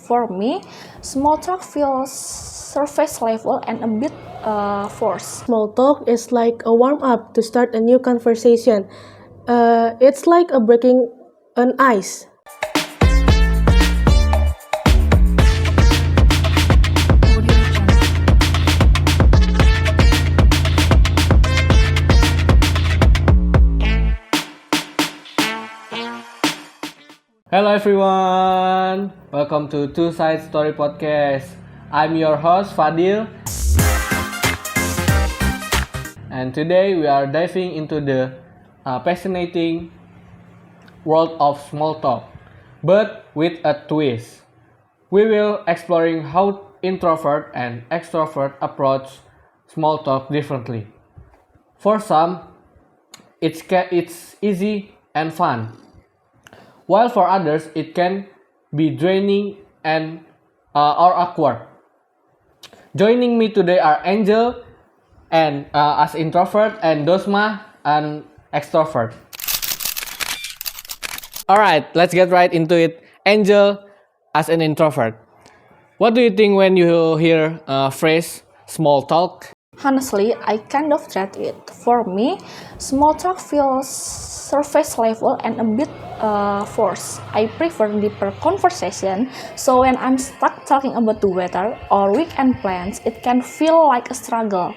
For me, small talk feels surface level and a bit forced. Small talk is like a warm-up to start a new conversation. It's like a breaking an ice. Hello everyone, welcome to Two Side Story Podcast. I'm your host Fadhilah, and today we are diving into the fascinating world of small talk, but with a twist. We will exploring how introvert and extrovert approach small talk differently. For some, it's easy and fun, while for others it can be draining and or awkward. Joining me today are Angel and as introvert and Dosma an extrovert. All right, let's get right into it. Angel as an introvert, what do you think when you hear phrase small talk? Honestly, I kind of dread it. For me, small talk feels surface level and a bit forced. I prefer deeper conversation, so when I'm stuck talking about the weather or weekend plans, it can feel like a struggle.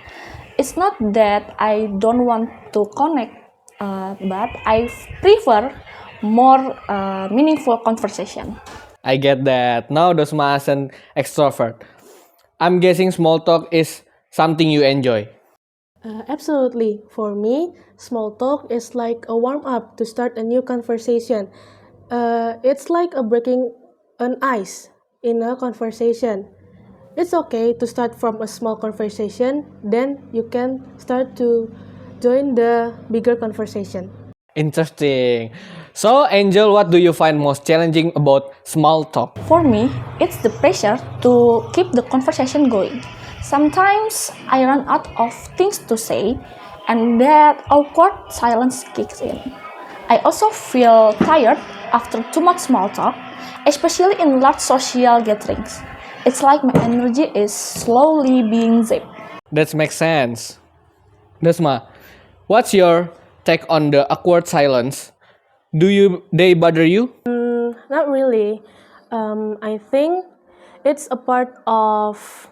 It's not that I don't want to connect, but I prefer more meaningful conversation. I get that. Now Dosma as an extrovert, I'm guessing small talk is something you enjoy. Absolutely. For me, small talk is like a warm-up to start a new conversation. It's like a breaking an ice in a conversation. It's okay to start from a small conversation, then you can start to join the bigger conversation. Interesting. So, Angel, what do you find most challenging about small talk? For me, it's the pressure to keep the conversation going. Sometimes I run out of things to say, and that awkward silence kicks in. I also feel tired after too much small talk, especially in large social gatherings. It's like my energy is slowly being zapped. That makes sense. Desma, what's your take on the awkward silence? They bother you? Not really. I think it's a part of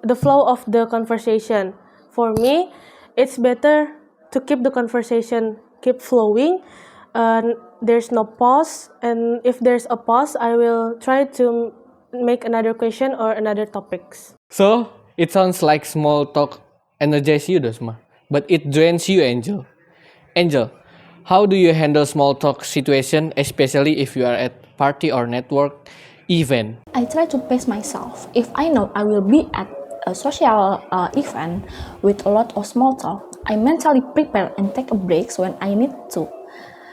the flow of the conversation. For me, it's better to keep the conversation keep flowing. There's no pause, and if there's a pause, I will try to make another question or another topics. So, it sounds like small talk energizes you, Desma, but it drains you, Angel. Angel, how do you handle small talk situation, especially if you are at party or network event? I try to pace myself. If I know I will be at a social event with a lot of small talk, I mentally prepare and take a break when I need to.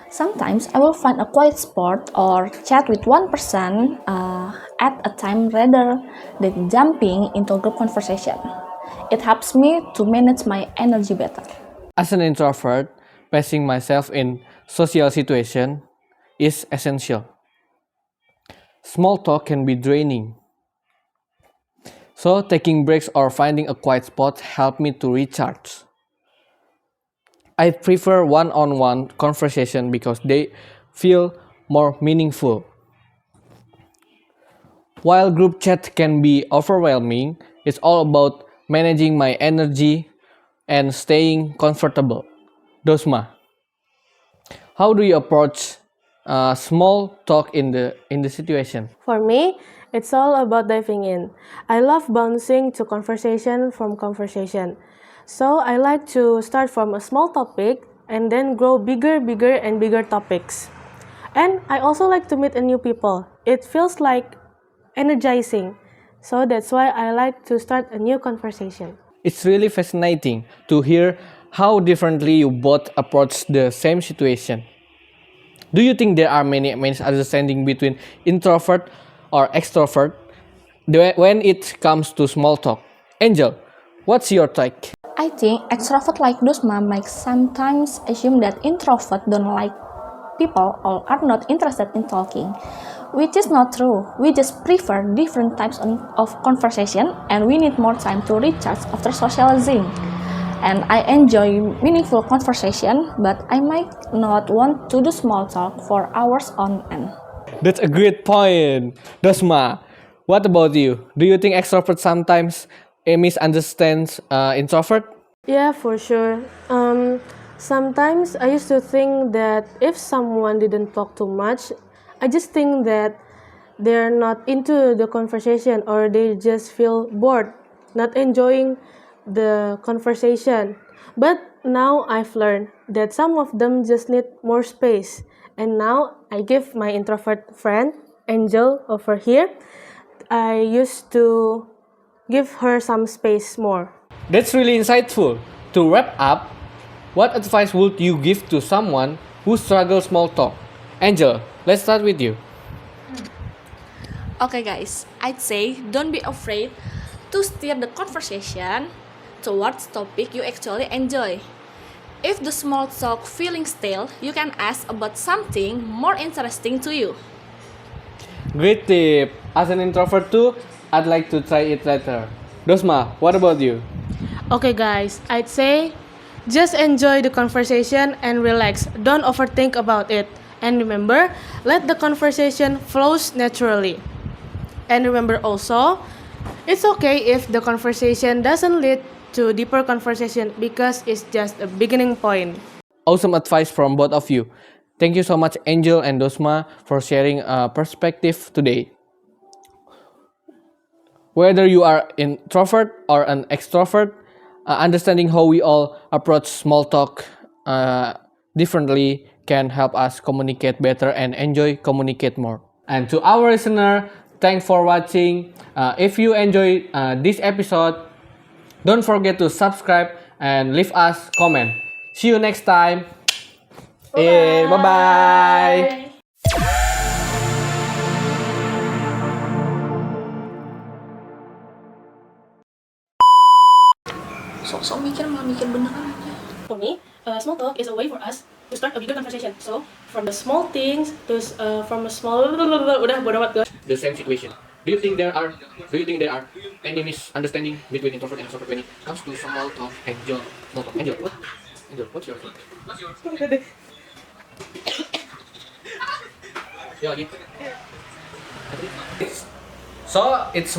Sometimes I will find a quiet spot or chat with one person at a time rather than jumping into a group conversation. It helps me to manage my energy better. As an introvert, pacing myself in social situation is essential. Small talk can be draining. So taking breaks or finding a quiet spot help me to recharge. I prefer one-on-one conversation because they feel more meaningful. While group chat can be overwhelming, it's all about managing my energy and staying comfortable. Dosma, how do you approach small talk in the situation? For me, it's all about diving in. I love bouncing to conversation from conversation. So I like to start from a small topic and then grow bigger, and bigger topics. And I also like to meet a new people. It feels like energizing. So that's why I like to start a new conversation. It's really fascinating to hear how differently you both approach the same situation. Do you think there are many misunderstandings between introvert or extrovert when it comes to small talk? Angel, what's your take? I think extrovert like Dosma might sometimes assume that introvert don't like people or are not interested in talking, Which is not true. We just prefer different types of conversation and we need more time to recharge after socializing. And I enjoy meaningful conversation, but I might not want to do small talk for hours on end. That's a great point. Dosma, what about you? Do you think extrovert sometimes misunderstands introvert? Yeah, for sure. Sometimes I used to think that if someone didn't talk too much, I just think that they're not into the conversation or they just feel bored, not enjoying the conversation. But now I've learned that some of them just need more space. And now I give my introvert friend, Angel, over here, I used to give her some space more. That's really insightful. To wrap up, what advice would you give to someone who struggles small talk? Angel, let's start with you. Okay guys, I'd say don't be afraid to steer the conversation towards topic you actually enjoy. If the small talk feeling stale, you can ask about something more interesting to you. Great tip. As an introvert too, I'd like to try it later. Dosma, what about you? Okay, guys, I'd say just enjoy the conversation and relax. Don't overthink about it. And remember, let the conversation flows naturally. And remember also, it's okay if the conversation doesn't lead to deeper conversation because it's just a beginning point. Awesome advice from both of you. Thank you so much, Angel and Dosma, for sharing a perspective today. Whether you are introvert or an extrovert, understanding how we all approach small talk differently can help us communicate better and enjoy communicate more. And to our listener, thanks for watching. If you enjoyed this episode, don't forget to subscribe and leave us comment. See you next time. Bye bye. Sok-sok mikir malah mikir beneran aja. For me, small talk is a way for us to start a bigger conversation. So, from the small things to from a small udah bodo amat guys. The same situation. Do you think there are any misunderstanding between introvert and extrovert when it comes to small talk? Angel, small talk. Angel, what? Angel, what's your thing? Ya lagi. So it's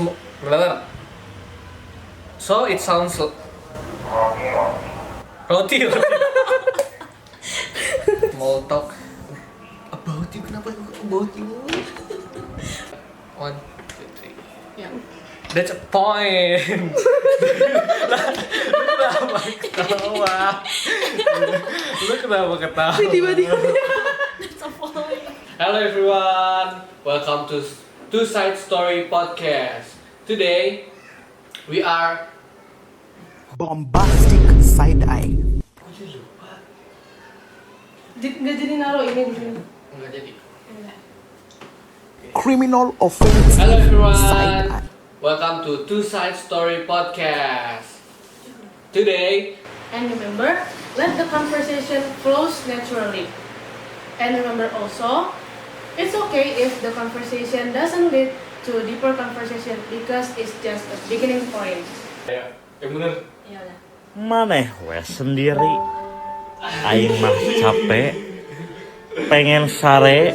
so it sounds roti. Small talk about you. Kenapa about you? 1, 2, 3. Ya. That's a point. Lu kenapa ketawa? Tiba-tiba. That's a point. Hello everyone, welcome to Two Side Story Podcast. Today we are bombastic side eye. Nggak jadi naruh ini di sini. Enggak jadi. Criminal offense Hello side everyone, eye. welcome to Two Side Story Podcast. Today And remember, let the conversation flows naturally. And remember also, it's okay if the conversation doesn't lead to deeper conversation because it's just a beginning point. ya, bener. Ya udah. Maneh wes sendiri. Aing mah capek, pengen sare.